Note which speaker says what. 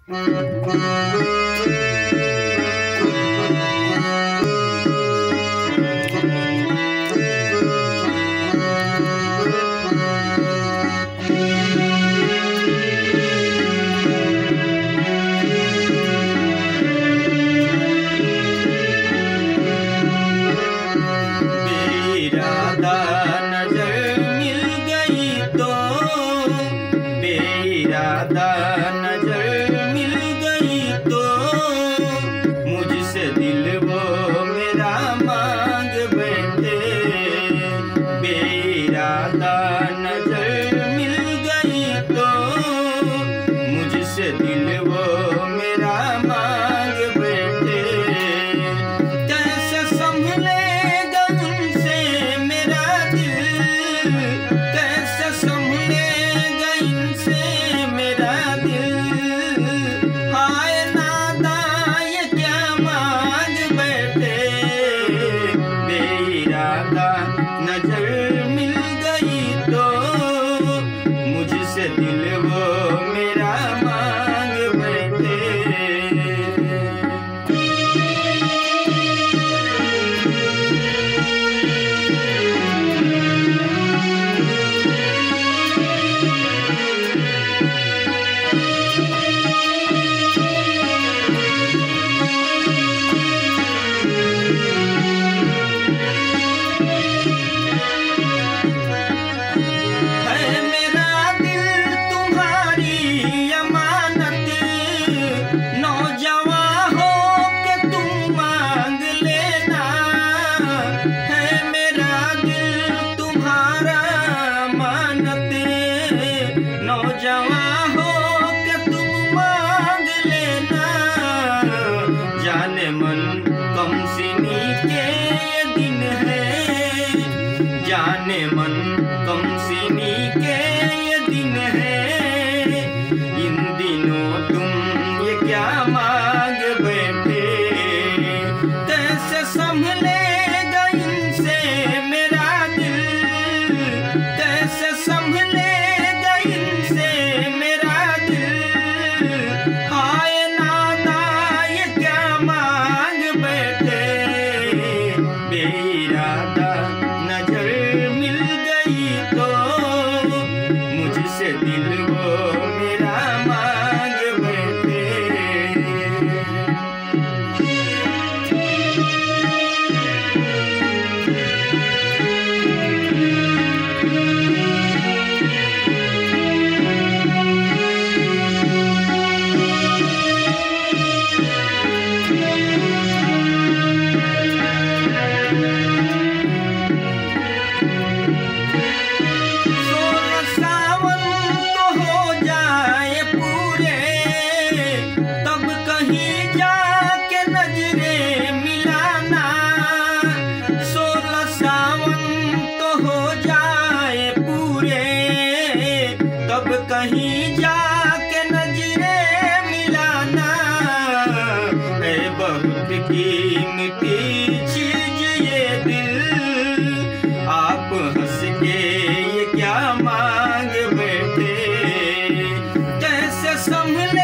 Speaker 1: बेइरादा नजर मिल गई तो, बेइरादा नजर मिल गई तो, मुझसे दिल वो मेरा मांग बैठे। बेइरादा नजर मिल गई तो, मुझसे दिल वो मेरा मांग बैठे। कैसे संभलेगा उनसे मेरा दिल, कैसे संभलेगा इनसे मेरा दिल। हाय नादा ये क्या मांग बैठे। बेइरादा नजर मिल गई तो, मुझसे दिल वो मेरा मांग बैठे। है मेरा दिल तुम्हारी अमानत, नौजवान हो के तुम मांग लेना। है मेरा दिल तुम्हारा अमानत, नौजवान हो के तुम मांग लेना। जाने मन कम सिनी के ये दिन है, जाने मन कम सिनी के ये दिन है। इन दिनों तुम ये क्या मांग बैठे। कैसे संभलेगा इनसे मेरा दिल, कैसे संभलेगा इनसे मेरा दिल। हाय नादा ये क्या मांग बैठे। बेइरादा नजर मिल गई तो, मुझसे दिल वो मेरा मांग बैठे। सोलह सावन तो हो जाए पूरे, तब कहीं जाके नजरें मिलाना। 16 सावन तो हो जाए पूरे, तब कहीं जाके नजरें मिलाना। है बहुत कीमती चीज ये दिल, आप हंस के ये क्या मांग बैठे। कैसे संभले